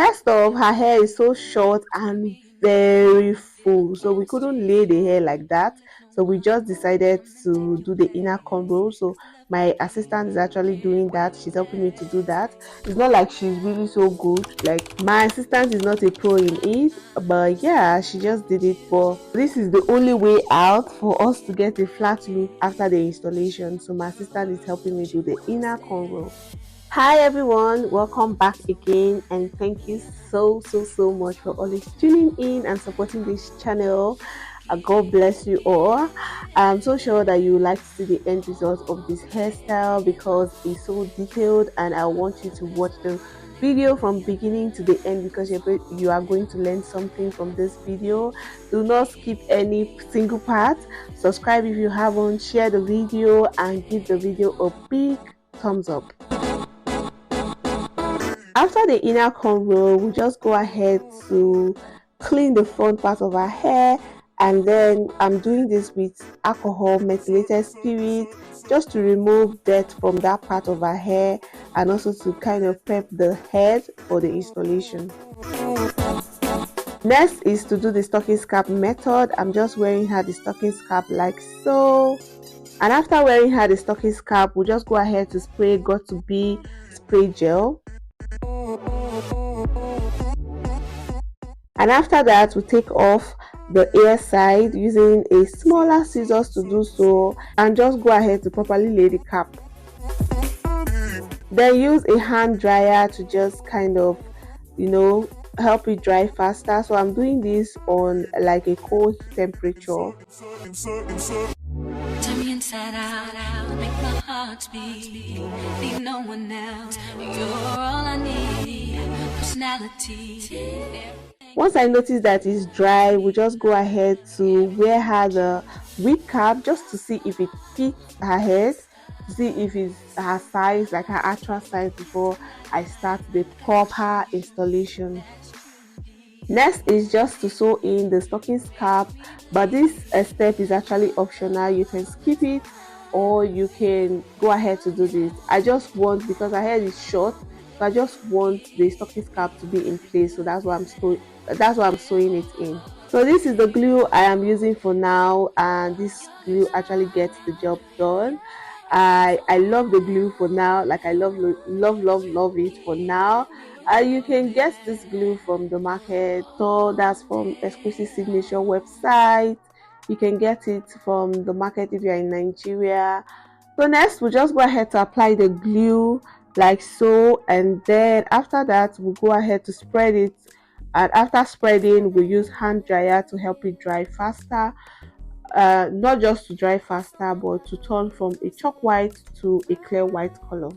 First off, her hair is so short and very full, so we couldn't lay the hair like that, so we just decided to do the inner cornrow. So my assistant is actually doing that. She's helping me to do that. It's not like she's really so good, like my assistant is not a pro in it, but yeah, she just did it. But this is the only way out for us to get a flat look after the installation, so my assistant is helping me do the inner cornrow. Hi everyone, welcome back again, and thank you so much for always tuning in and supporting this channel. God bless you all. I'm so sure that you like to see the end result of this hairstyle because it's so detailed, and I want you to watch the video from beginning to the end because you are going to learn something from this video. Do not skip any single part. Subscribe if you haven't, share the video, and give the video a big thumbs up. After the inner cornrow, we just go ahead to clean the front part of our hair, and then I'm doing this with alcohol methylated spirit just to remove dirt from that part of our hair and also to kind of prep the head for the installation. Next is to do the stocking cap method. I'm just wearing her the stocking cap like so, and after wearing her the stocking cap, we'll just go ahead to spray got to be spray gel. And after that, we take off the ear side using a smaller scissors to do so, and just go ahead to properly lay the cap. Then use a hand dryer to just kind of, help it dry faster. So I'm doing this on like a cold temperature. Turn me inside out, make my heart beat, need no one else, you're all I need, personality. Once I notice that it's dry, we just go ahead to wear her the wig cap just to see if it fits her head, to see if it's her size, like her actual size, before I start the proper installation. Next is just to sew in the stocking cap, but this step is actually optional. You can skip it or you can go ahead to do this. I just want, because her hair is short, so I just want the stocking cap to be in place, so that's why I'm sewing it in. So this is the glue I am using for now, and this glue actually gets the job done. I love the glue for now, like I love it for now. You can get this glue from the market, so that's from Exclusive Signature website. You can get it from the market if you're in Nigeria. So next, we'll just go ahead to apply the glue like so, and then after that we'll go ahead to spread it, and after spreading we'll use hand dryer to help it dry faster. Not just to dry faster, but to turn from a chalk white to a clear white color.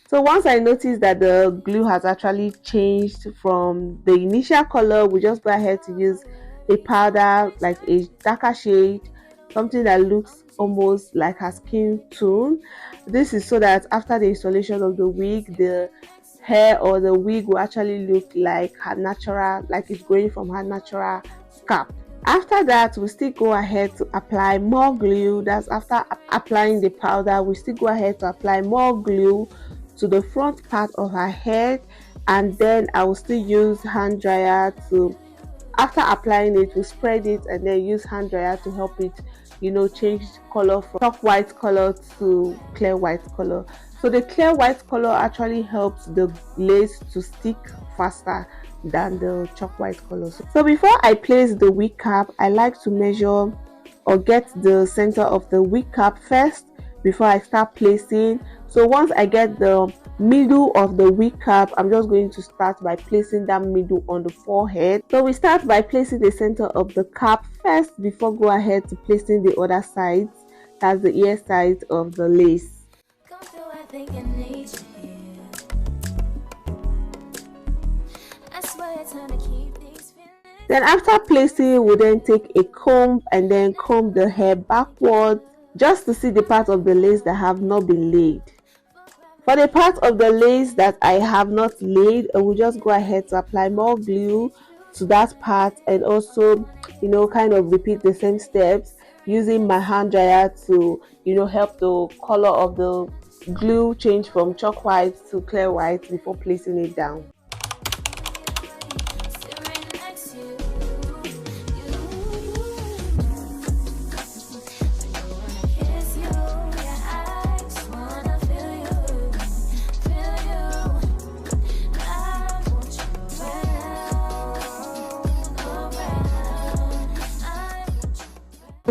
So once I notice that the glue has actually changed from the initial color, we just go ahead to use a powder, like a darker shade, something that looks almost like her skin tone. This is so that after the installation of the wig, the hair or the wig will actually look like her natural, like it's going from her natural scalp. After that, we still go ahead to apply more glue. That's after applying the powder, we still go ahead to apply more glue to the front part of her head, and then I will still use hand dryer to, after applying it, we spread it and then use hand dryer to help it, change color from chalk white color to clear white color. So the clear white color actually helps the lace to stick faster than the chalk white color. So before I place the wig cap, I like to measure or get the center of the wig cap first before I start placing. So once I get the middle of the wig cap, I'm just going to start by placing that middle on the forehead. So we start by placing the center of the cap first before go ahead to placing the other sides, that's the ear side of the lace. Then after placing, we'll then take a comb and then comb the hair backwards just to see the part of the lace that have not been laid. For the part of the lace that I have not laid, I will just go ahead to apply more glue to that part, and also kind of repeat the same steps using my hand dryer to help the color of the glue change from chalk white to clear white before placing it down.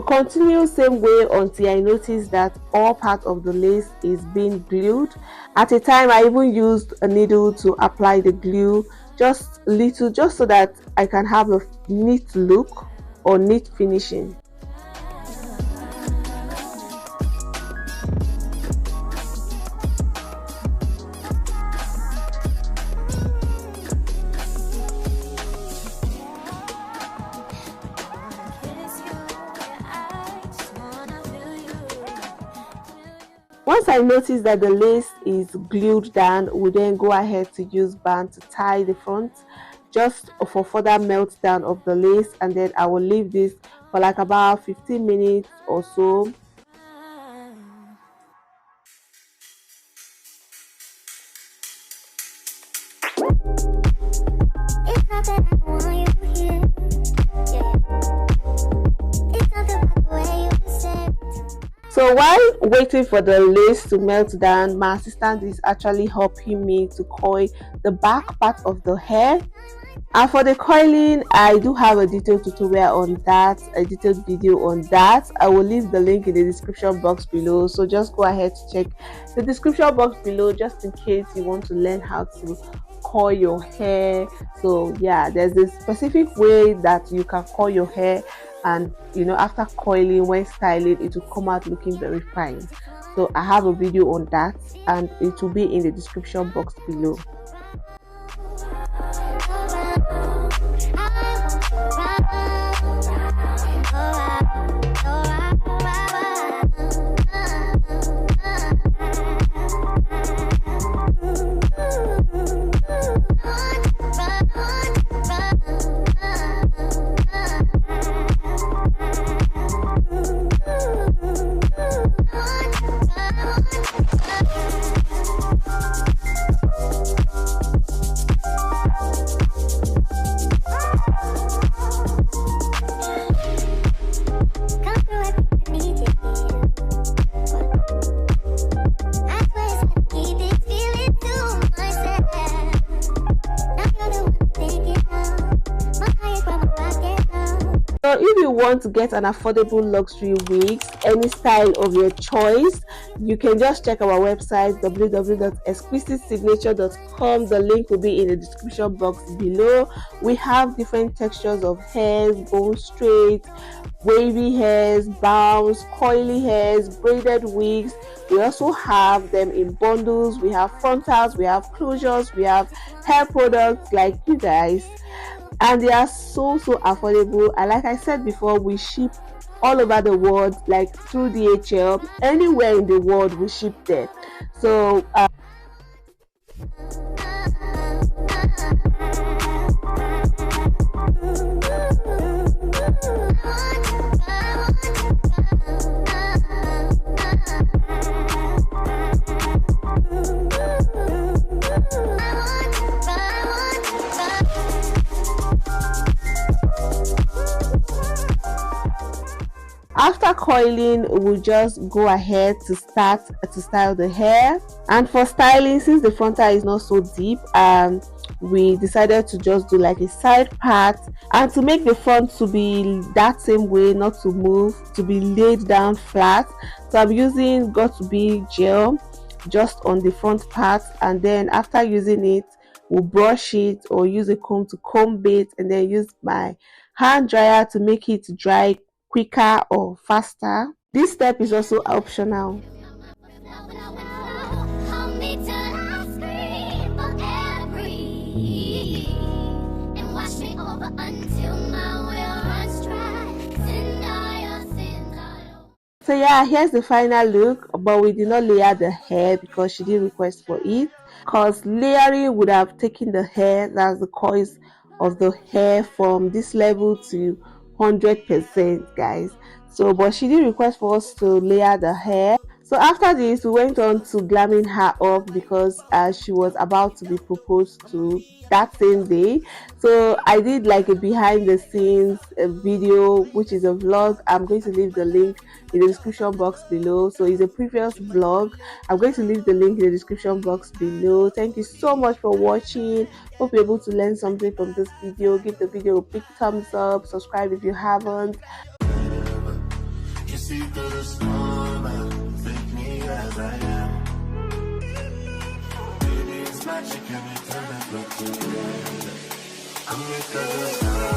continue same way until I notice that all part of the lace is being glued. At a time I even used a needle to apply the glue, just little, just so that I can have a neat look or neat finishing. Once I notice that the lace is glued down, we then go ahead to use band to tie the front, just for further melt down of the lace, and then I will leave this for like about 15 minutes or so. So while waiting for the lace to melt down, my assistant is actually helping me to coil the back part of the hair. And for the coiling, I do have a detailed tutorial on that, a detailed video on that. I will leave the link in the description box below, so just go ahead to check the description box below just in case you want to learn how to coil your hair. So yeah, there's a specific way that you can coil your hair, and you know, after coiling, when styling, it will come out looking very fine. So I have a video on that, and it will be in the description box below. So if you want to get an affordable luxury wigs, any style of your choice, you can just check our website www.exquisitesignature.com. The link will be in the description box below. We have different textures of hairs: bone straight, wavy hairs, bounce, coily hairs, braided wigs. We also have them in bundles. We have frontals, we have closures, we have hair products like you guys, and they are so affordable. And like I said before, we ship all over the world, like through DHL. Anywhere in the world we ship there. So after coiling, we'll just go ahead to start to style the hair. And for styling, since the frontal is not so deep, we decided to just do like a side part, and to make the front to be that same way, not to move, to be laid down flat. So I'm using got2b gel just on the front part, and then after using it, we'll brush it or use a comb to comb it, and then use my hand dryer to make it dry quicker or faster. This step is also optional. So yeah, here's the final look, but we did not layer the hair because she did request for it, because layering would have taken the hair, that's the coils of the hair, from this level to 100%, guys. So but she did request for us to layer the hair. So after this, we went on to glamming her up because she was about to be proposed to that same day. So I did like a behind the scenes video, which is a vlog. I'm going to leave the link in the description box below. So it's a previous vlog. I'm going to leave the link in the description box below. Thank you so much for watching. Hope you're able to learn something from this video. Give the video a big thumbs up. Subscribe if you haven't. see through the storm and take me as I am. Baby, it's magic every time I look to you. I'm because